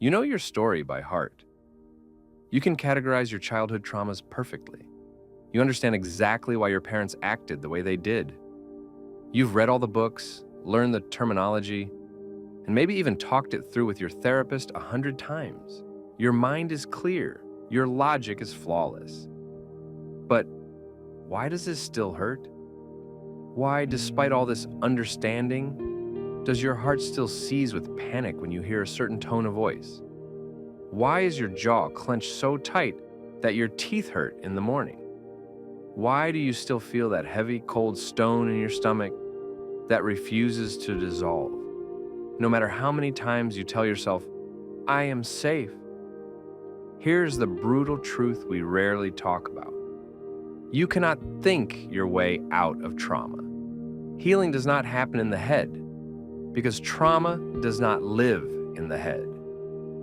You know your story by heart. You can categorize your childhood traumas perfectly. You understand exactly why your parents acted the way they did. You've read all the books, learned the terminology, and maybe even talked it through with your therapist 100 times. Your mind is clear. Your logic is flawless. But why does this still hurt? Why, despite all this understanding, does your heart still seize with panic when you hear a certain tone of voice? Why is your jaw clenched so tight that your teeth hurt in the morning? Why do you still feel that heavy, cold stone in your stomach that refuses to dissolve? No matter how many times you tell yourself, I am safe. Here's the brutal truth we rarely talk about. You cannot think your way out of trauma. Healing does not happen in the head because trauma does not live in the head.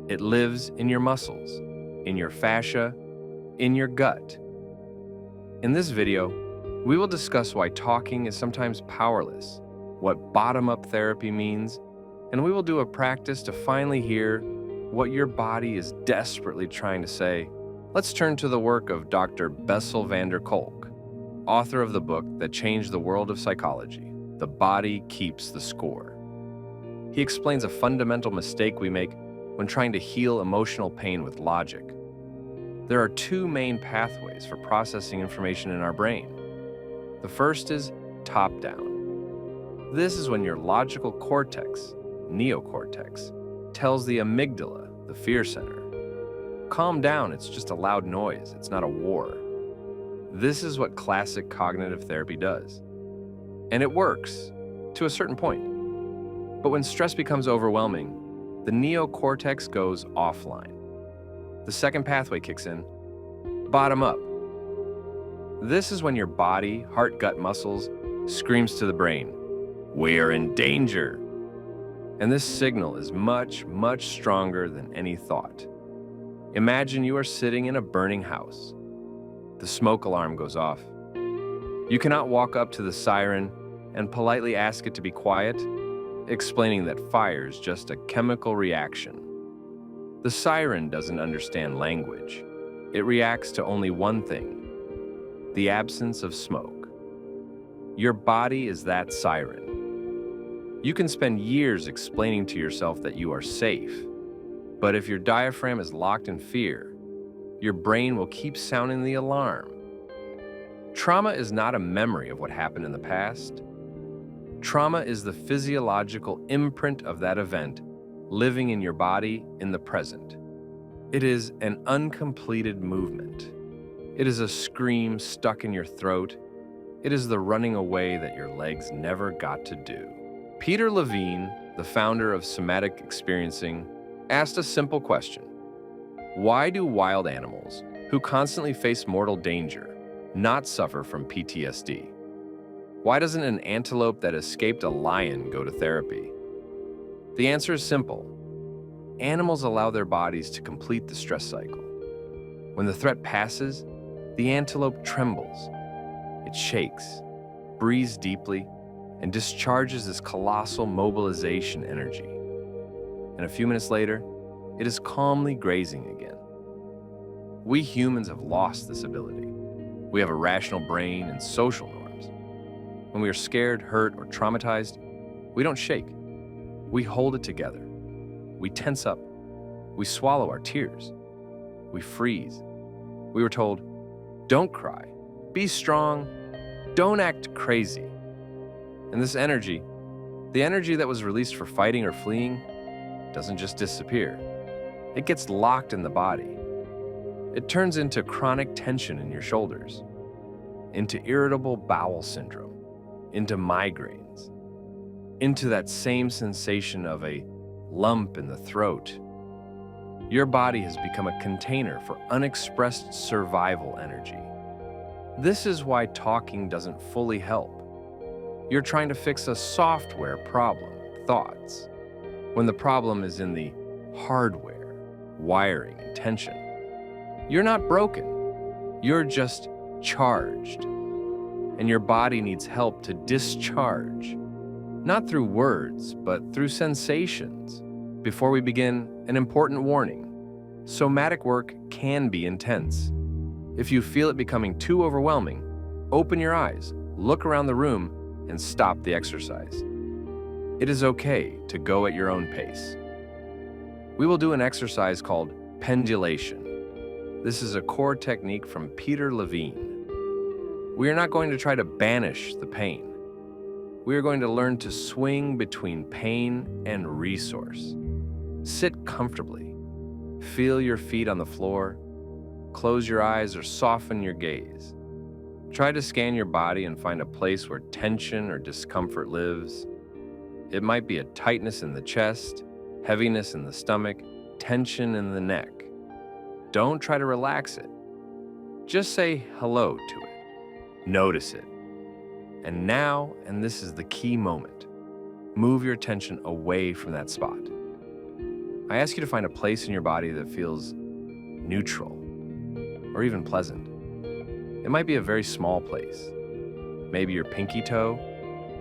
It lives in your muscles, in your fascia, in your gut. In this video, we will discuss why talking is sometimes powerless, what bottom-up therapy means, and we will do a practice to finally hear what your body is desperately trying to say. Let's turn to the work of Dr. Bessel van der Kolk, author of the book that changed the world of psychology, The Body Keeps the Score. He explains a fundamental mistake we make when trying to heal emotional pain with logic. There are two main pathways for processing information in our brain. The first is top-down. This is when your logical cortex, neocortex, tells the amygdala, the fear center, calm down, it's just a loud noise, it's not a war. This is what classic cognitive therapy does. And it works, to a certain point. But when stress becomes overwhelming, the neocortex goes offline. The second pathway kicks in, bottom up. This is when your body, heart, gut, muscles screams to the brain, we are in danger. And this signal is much, much stronger than any thought. Imagine you are sitting in a burning house. The smoke alarm goes off. You cannot walk up to the siren and politely ask it to be quiet, explaining that fire is just a chemical reaction. The siren doesn't understand language. It reacts to only one thing, the absence of smoke. Your body is that siren. You can spend years explaining to yourself that you are safe, but if your diaphragm is locked in fear, your brain will keep sounding the alarm. Trauma is not a memory of what happened in the past. Trauma is the physiological imprint of that event living in your body in the present. It is an uncompleted movement. It is a scream stuck in your throat. It is the running away that your legs never got to do. Peter Levine, the founder of Somatic Experiencing, asked a simple question. Why do wild animals, who constantly face mortal danger, not suffer from PTSD? Why doesn't an antelope that escaped a lion go to therapy? The answer is simple. Animals allow their bodies to complete the stress cycle. When the threat passes, the antelope trembles. It shakes, breathes deeply, and discharges this colossal mobilization energy. And a few minutes later, it is calmly grazing again. We humans have lost this ability. We have a rational brain and social norms. When we are scared, hurt, or traumatized, we don't shake. We hold it together. We tense up. We swallow our tears. We freeze. We were told, don't cry, be strong, don't act crazy. And this energy, the energy that was released for fighting or fleeing, doesn't just disappear. It gets locked in the body. It turns into chronic tension in your shoulders, into irritable bowel syndrome, into migraines, into that same sensation of a lump in the throat. Your body has become a container for unexpressed survival energy. This is why talking doesn't fully help. You're trying to fix a software problem, thoughts, when the problem is in the hardware, wiring, and tension. You're not broken. You're just charged. And your body needs help to discharge, not through words, but through sensations. Before we begin, an important warning. Somatic work can be intense. If you feel it becoming too overwhelming, open your eyes, look around the room, and stop the exercise. It is okay to go at your own pace. We will do an exercise called pendulation. This is a core technique from Peter Levine. We are not going to try to banish the pain. We are going to learn to swing between pain and resource. Sit comfortably. Feel your feet on the floor. Close your eyes or soften your gaze. Try to scan your body and find a place where tension or discomfort lives. It might be a tightness in the chest, heaviness in the stomach, tension in the neck. Don't try to relax it. Just say hello to it. Notice it. And now, and this is the key moment, move your attention away from that spot. I ask you to find a place in your body that feels neutral or even pleasant. It might be a very small place. Maybe your pinky toe,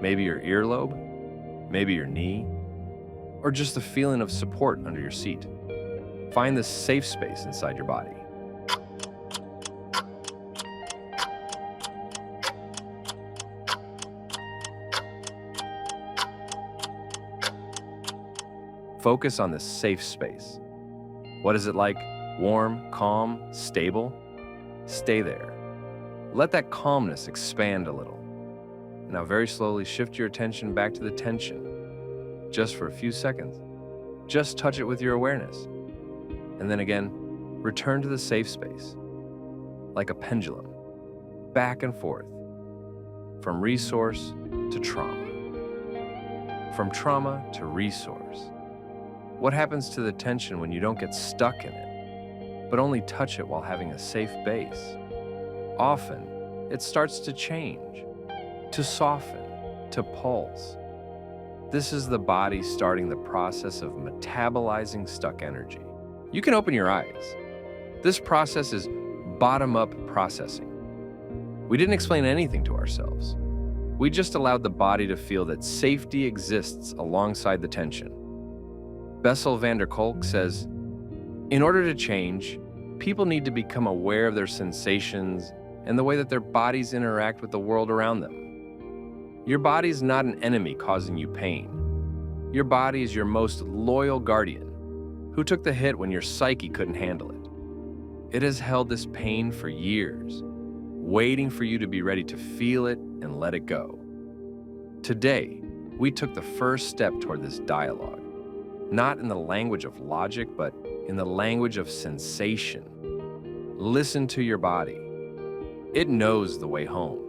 maybe your earlobe, maybe your knee, or just the feeling of support under your seat. Find this safe space inside your body. Focus on this safe space. What is it like? Warm, calm, stable? Stay there. Let that calmness expand a little. Now very slowly shift your attention back to the tension. Just for a few seconds. Just touch it with your awareness. And then again, return to the safe space. Like a pendulum. Back and forth. From resource to trauma. From trauma to resource. What happens to the tension when you don't get stuck in it, but only touch it while having a safe base? Often, it starts to change, to soften, to pulse. This is the body starting the process of metabolizing stuck energy. You can open your eyes. This process is bottom-up processing. We didn't explain anything to ourselves. We just allowed the body to feel that safety exists alongside the tension. Bessel van der Kolk says, in order to change, people need to become aware of their sensations and the way that their bodies interact with the world around them. Your body is not an enemy causing you pain. Your body is your most loyal guardian, who took the hit when your psyche couldn't handle it. It has held this pain for years, waiting for you to be ready to feel it and let it go. Today, we took the first step toward this dialogue. Not in the language of logic, but in the language of sensation. Listen to your body. It knows the way home.